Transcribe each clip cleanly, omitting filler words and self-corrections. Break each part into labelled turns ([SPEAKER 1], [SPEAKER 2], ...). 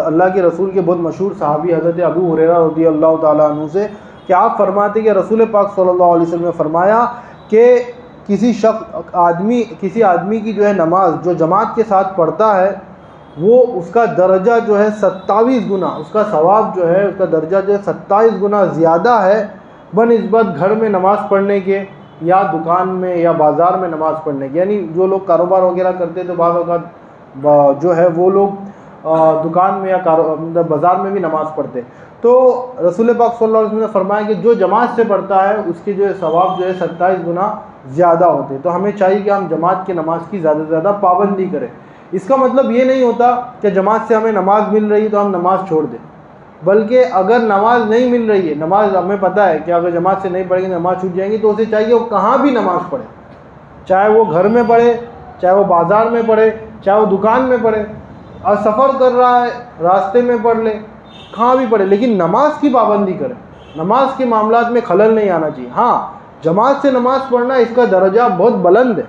[SPEAKER 1] اللہ کے رسول کے بہت مشہور صحابی حضرت ابو ہریرہ رضی اللہ تعالیٰ عنہ سے کہ آپ فرماتے کہ رسول پاک صلی اللہ علیہ وسلم نے فرمایا کہ کسی آدمی کی جو ہے نماز جو جماعت کے ساتھ پڑھتا ہے وہ اس کا درجہ جو ہے 27 گنا، اس کا ثواب جو ہے اس کا درجہ جو ہے 27 گنا زیادہ ہے بنسبت گھر میں نماز پڑھنے کے یا دکان میں یا بازار میں نماز پڑھنے کے۔ یعنی جو لوگ کاروبار وغیرہ کرتے تو بعض اوقات جو ہے وہ لوگ دکان میں یا بازار میں بھی نماز پڑھتے، تو رسول پاک صلی اللہ علیہ وسلم نے فرمایا کہ جو جماعت سے پڑھتا ہے اس کے جو ہے ثواب جو ہے 27 گنا زیادہ ہوتے۔ تو ہمیں چاہیے کہ ہم جماعت کی نماز کی زیادہ سے زیادہ پابندی کریں۔ اس کا مطلب یہ نہیں ہوتا کہ جماعت سے ہمیں نماز مل رہی ہے تو ہم نماز چھوڑ دیں، بلکہ اگر نماز نہیں مل رہی ہے، نماز ہمیں پتہ ہے کہ اگر جماعت سے نہیں پڑھیں گے نماز چھوٹ جائیں گی، تو اسے چاہیے وہ کہاں بھی نماز پڑھے، چاہے وہ گھر میں پڑھے، چاہے وہ بازار میں پڑھے، چاہے وہ دکان میں پڑھے، اور سفر کر رہا ہے راستے میں پڑھ لے، کہاں بھی پڑھے، لیکن نماز کی پابندی کرے۔ نماز کے معاملات میں خلل نہیں آنا چاہیے۔ ہاں جماعت سے نماز پڑھنا اس کا درجہ بہت بلند ہے،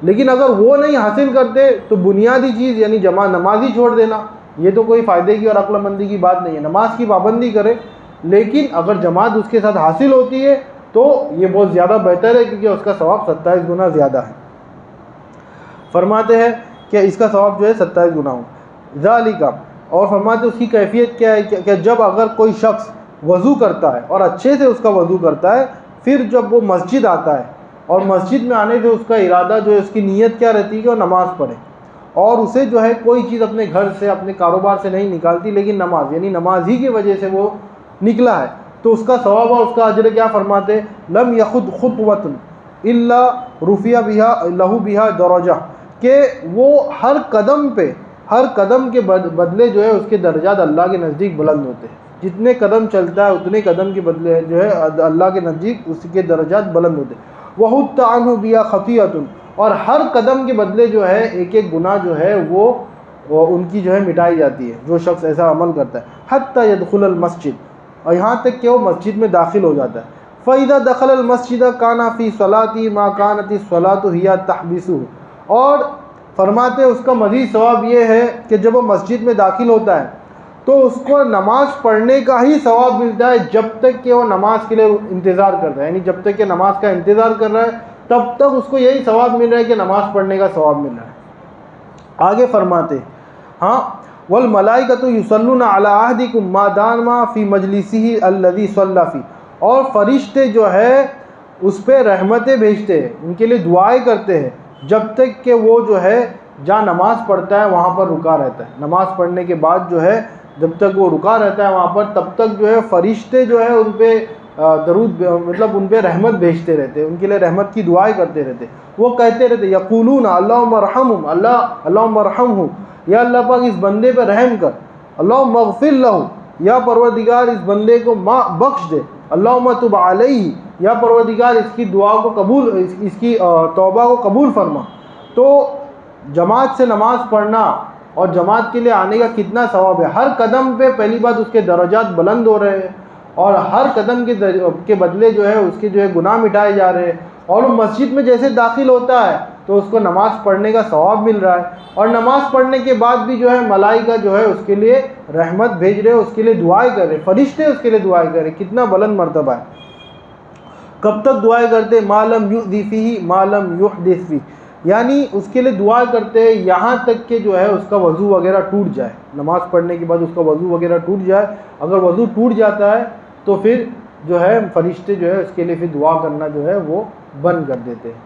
[SPEAKER 1] لیکن اگر وہ نہیں حاصل کرتے تو بنیادی چیز یعنی نماز ہی چھوڑ دینا یہ تو کوئی فائدے کی اور عقل مندی کی بات نہیں ہے۔ نماز کی پابندی کرے، لیکن اگر جماعت اس کے ساتھ حاصل ہوتی ہے تو یہ بہت زیادہ بہتر ہے، کیونکہ اس کا ثواب 27 گنا زیادہ ہے۔ فرماتے ہیں کہ اس کا ثواب جو ہے 27 گنا ہو ذالک، اور فرماتے اس کی کیفیت کیا ہے کہ جب اگر کوئی شخص وضو کرتا ہے اور اچھے سے اس کا وضو کرتا ہے، پھر جب وہ مسجد آتا ہے اور مسجد میں آنے سے اس کا ارادہ جو ہے اس کی نیت کیا رہتی ہے کہ وہ نماز پڑھے، اور اسے جو ہے کوئی چیز اپنے گھر سے اپنے کاروبار سے نہیں نکالتی، لیکن نماز یعنی نماز ہی کی وجہ سے وہ نکلا ہے، تو اس کا ثواب اور اس کا اجر کیا فرماتے؟ لم یخط خطوۃ الا رفع بها له بها درجہ، کہ وہ ہر قدم کے بدلے جو ہے اس کے درجات اللہ کے نزدیک بلند ہوتے ہیں۔ جتنے قدم چلتا ہے اتنے قدم کے بدلے جو ہے اللہ کے نزدیک اس کے درجات بلند ہوتے ہیں۔ وَحُطَّ عَنْهُ بِهَا خَطِيئَةٌ، اور ہر قدم کے بدلے جو ہے ایک ایک گناہ جو ہے وہ ان کی جو ہے مٹائی جاتی ہے، جو شخص ایسا عمل کرتا ہے۔ حَتَّى يَدْخُلَ الْمَسْجِدَ، اور یہاں تک کہ وہ مسجد میں داخل ہو جاتا ہے۔ فَإِذَا دَخَلَ الْمَسْجِدَ كَانَ فِي صَلَاتِهِ مَا كَانَتِ الصَّلَاةُ هِيَ تَحْبِسُهُ، اور فرماتے اس کا مزید ثواب یہ ہے کہ جب وہ مسجد میں داخل ہوتا ہے تو اس کو نماز پڑھنے کا ہی ثواب ملتا ہے جب تک کہ وہ نماز کے لیے انتظار کرتا ہے، یعنی جب تک کہ نماز کا انتظار کر رہا ہے تب تک اس کو یہی ثواب مل رہا ہے کہ نماز پڑھنے کا ثواب مل رہا ہے۔ آگے فرماتے ہاں والملائکۃ یصلون علی احدکم ما دام فی مجلسہ الذی صلی فیہ، اور فرشتے جو ہے اس پہ رحمتیں بھیجتے ہیں، ان کے لیے دعائیں کرتے ہیں جب تک کہ وہ جو ہے جہاں نماز پڑھتا ہے وہاں پر رکا رہتا ہے۔ نماز پڑھنے کے بعد جو ہے جب تک وہ رکا رہتا ہے وہاں پر، تب تک جو ہے فرشتے جو ہے ان پہ درود مطلب ان پہ رحمت بھیجتے رہتے، ان کے لیے رحمت کی دعائیں کرتے رہتے۔ وہ کہتے رہتے یقولون اللہم ارحمہم، اللہم ارحمہ، یا اللہ پاک اس بندے پہ رحم کر، اللہم اغفر لہ، یا پروردگار اس بندے کو بخش دے، اللہم تب علیہ، یا پروردگار اس کی دعا کو قبول، اس کی توبہ کو قبول فرما۔ تو جماعت سے نماز پڑھنا اور جماعت کے لیے آنے کا کتنا ثواب ہے۔ ہر قدم پہ پہلی بات اس کے درجات بلند ہو رہے ہیں، اور ہر قدم کے بدلے جو ہے اس کے جو ہے گناہ مٹائے جا رہے ہیں، اور وہ مسجد میں جیسے داخل ہوتا ہے تو اس کو نماز پڑھنے کا ثواب مل رہا ہے، اور نماز پڑھنے کے بعد بھی جو ہے ملائکہ جو ہے اس کے لیے رحمت بھیج رہے، اس کے لیے دعائیں کر رہے، فرشتے اس کے لیے دعائیں کر رہے۔ کتنا بلند مرتبہ ہے۔ کب تک دعائیں کرتے؟ ما لم یؤذ فیہ ما لم یحدث فیہ، یعنی اس کے لیے دعا کرتے ہیں یہاں تک کہ جو ہے اس کا وضو وغیرہ ٹوٹ جائے، نماز پڑھنے کے بعد اس کا وضو وغیرہ ٹوٹ جائے۔ اگر وضو ٹوٹ جاتا ہے تو پھر جو ہے فرشتے جو ہے اس کے لیے پھر دعا کرنا جو ہے وہ بند کر دیتے ہیں۔